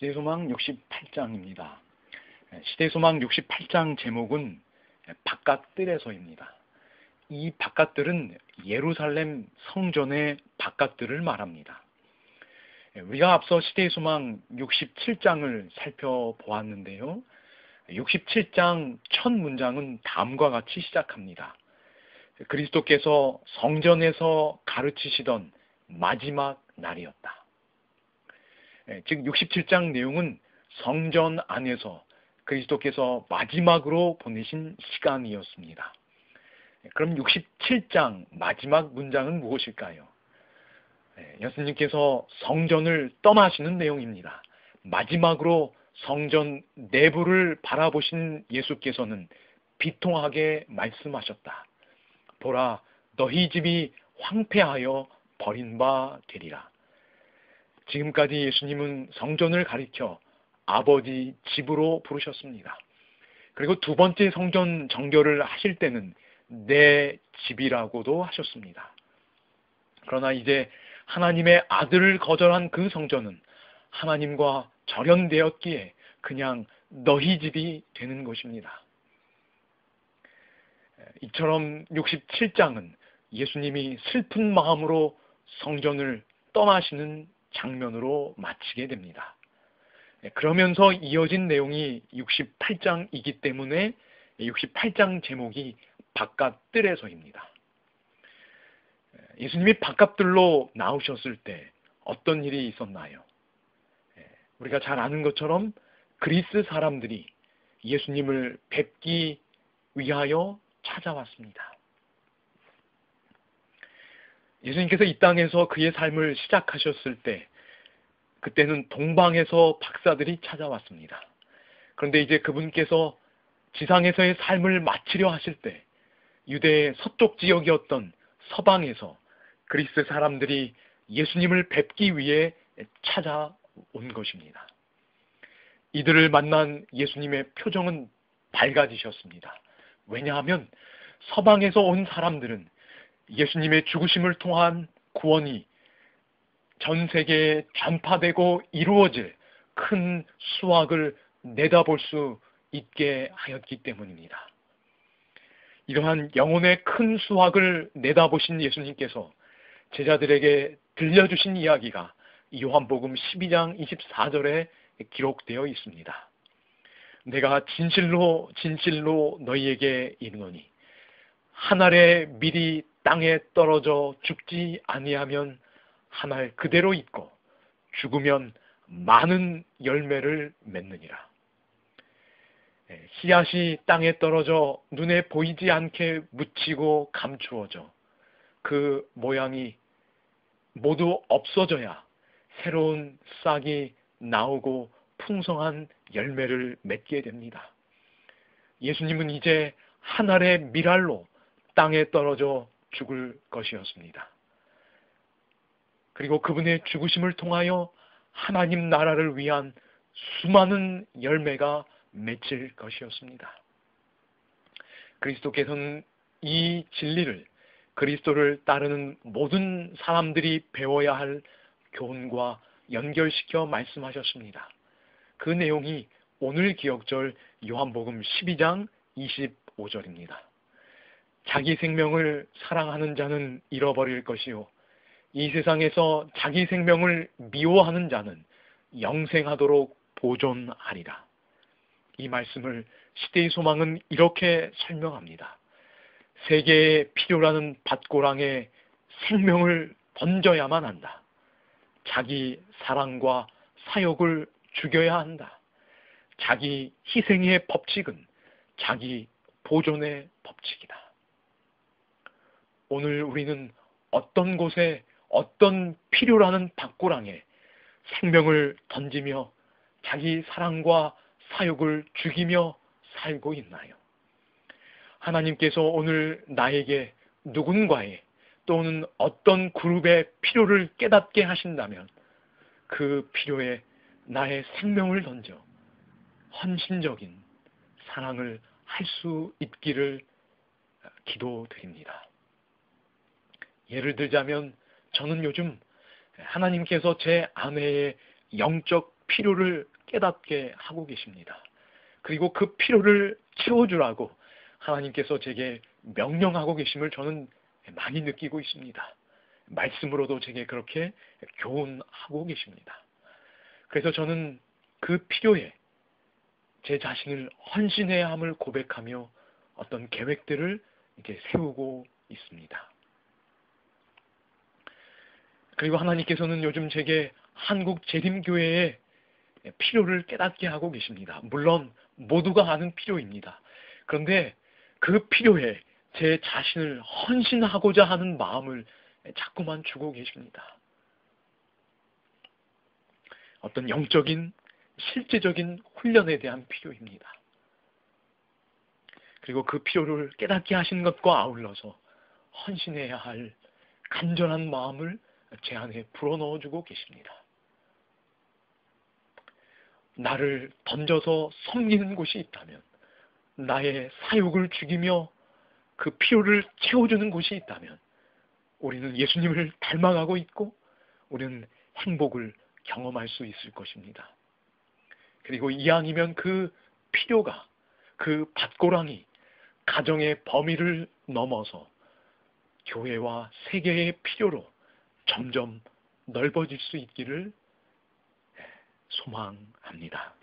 시대소망 68장입니다. 시대소망 68장 제목은 바깥뜰에서입니다. 이 바깥뜰은 예루살렘 성전의 바깥뜰을 말합니다. 우리가 앞서 시대소망 67장을 살펴보았는데요. 67장 첫 문장은 다음과 같이 시작합니다. 그리스도께서 성전에서 가르치시던 마지막 날이었다. 즉 67장 내용은 성전 안에서 그리스도께서 마지막으로 보내신 시간이었습니다. 그럼 67장 마지막 문장은 무엇일까요? 예수님께서 성전을 떠나시는 내용입니다. 마지막으로 성전 내부를 바라보신 예수께서는 비통하게 말씀하셨다. 보라, 너희 집이 황폐하여 버린 바 되리라. 지금까지 예수님은 성전을 가리켜 아버지 집으로 부르셨습니다. 그리고 두 번째 성전 정결을 하실 때는 내 집이라고도 하셨습니다. 그러나 이제 하나님의 아들을 거절한 그 성전은 하나님과 절연되었기에 그냥 너희 집이 되는 것입니다. 이처럼 67장은 예수님이 슬픈 마음으로 성전을 떠나시는 장면으로 마치게 됩니다. 그러면서 이어진 내용이 68장이기 때문에 68장 제목이 바깥뜰에서입니다. 예수님이 바깥뜰로 나오셨을 때 어떤 일이 있었나요? 우리가 잘 아는 것처럼 그리스 사람들이 예수님을 뵙기 위하여 찾아왔습니다. 예수님께서 이 땅에서 그의 삶을 시작하셨을 때 그때는 동방에서 박사들이 찾아왔습니다. 그런데 이제 그분께서 지상에서의 삶을 마치려 하실 때 유대의 서쪽 지역이었던 서방에서 그리스 사람들이 예수님을 뵙기 위해 찾아온 것입니다. 이들을 만난 예수님의 표정은 밝아지셨습니다. 왜냐하면 서방에서 온 사람들은 예수님의 죽으심을 통한 구원이 전 세계에 전파되고 이루어질 큰 수확을 내다볼 수 있게 하였기 때문입니다. 이러한 영혼의 큰 수확을 내다보신 예수님께서 제자들에게 들려주신 이야기가 요한복음 12장 24절에 기록되어 있습니다. 내가 진실로 진실로 너희에게 이르노니 한 알의 밀이 땅에 떨어져 죽지 아니하면 한 알 그대로 있고 죽으면 많은 열매를 맺느니라. 씨앗이 땅에 떨어져 눈에 보이지 않게 묻히고 감추어져 그 모양이 모두 없어져야 새로운 싹이 나오고 풍성한 열매를 맺게 됩니다. 예수님은 이제 한 알의 밀알로 땅에 떨어져 죽을 것이었습니다. 그리고 그분의 죽으심을 통하여 하나님 나라를 위한 수많은 열매가 맺힐 것이었습니다. 그리스도께서는 이 진리를 그리스도를 따르는 모든 사람들이 배워야 할 교훈과 연결시켜 말씀하셨습니다. 그 내용이 오늘 기억절 요한복음 12장 25절입니다. 자기 생명을 사랑하는 자는 잃어버릴 것이요 이 세상에서 자기 생명을 미워하는 자는 영생하도록 보존하리라. 이 말씀을 시대의 소망은 이렇게 설명합니다. 세계에 필요라는 밭고랑에 생명을 던져야만 한다. 자기 사랑과 사욕을 죽여야 한다. 자기 희생의 법칙은 자기 보존의 법칙이다. 오늘 우리는 어떤 곳에 어떤 필요라는 밭고랑에 생명을 던지며 자기 사랑과 사욕을 죽이며 살고 있나요? 하나님께서 오늘 나에게 누군가의 또는 어떤 그룹의 필요를 깨닫게 하신다면 그 필요에 나의 생명을 던져 헌신적인 사랑을 할 수 있기를 기도드립니다. 예를 들자면 저는 요즘 하나님께서 제 아내의 영적 필요를 깨닫게 하고 계십니다. 그리고 그 필요를 채워주라고 하나님께서 제게 명령하고 계심을 저는 많이 느끼고 있습니다. 말씀으로도 제게 그렇게 교훈하고 계십니다. 그래서 저는 그 필요에 제 자신을 헌신해야 함을 고백하며 어떤 계획들을 이렇게 세우고 있습니다. 그리고 하나님께서는 요즘 제게 한국 재림교회의 필요를 깨닫게 하고 계십니다. 물론 모두가 아는 필요입니다. 그런데 그 필요에 제 자신을 헌신하고자 하는 마음을 자꾸만 주고 계십니다. 어떤 영적인 실제적인 훈련에 대한 필요입니다. 그리고 그 필요를 깨닫게 하신 것과 아울러서 헌신해야 할 간절한 마음을 제 안에 불어넣어주고 계십니다. 나를 던져서 섬기는 곳이 있다면, 나의 사욕을 죽이며 그 필요를 채워주는 곳이 있다면 우리는 예수님을 닮아가고 있고 우리는 행복을 경험할 수 있을 것입니다. 그리고 이왕이면 그 필요가, 그 밭고랑이 가정의 범위를 넘어서 교회와 세계의 필요로 점점 넓어질 수 있기를 소망합니다.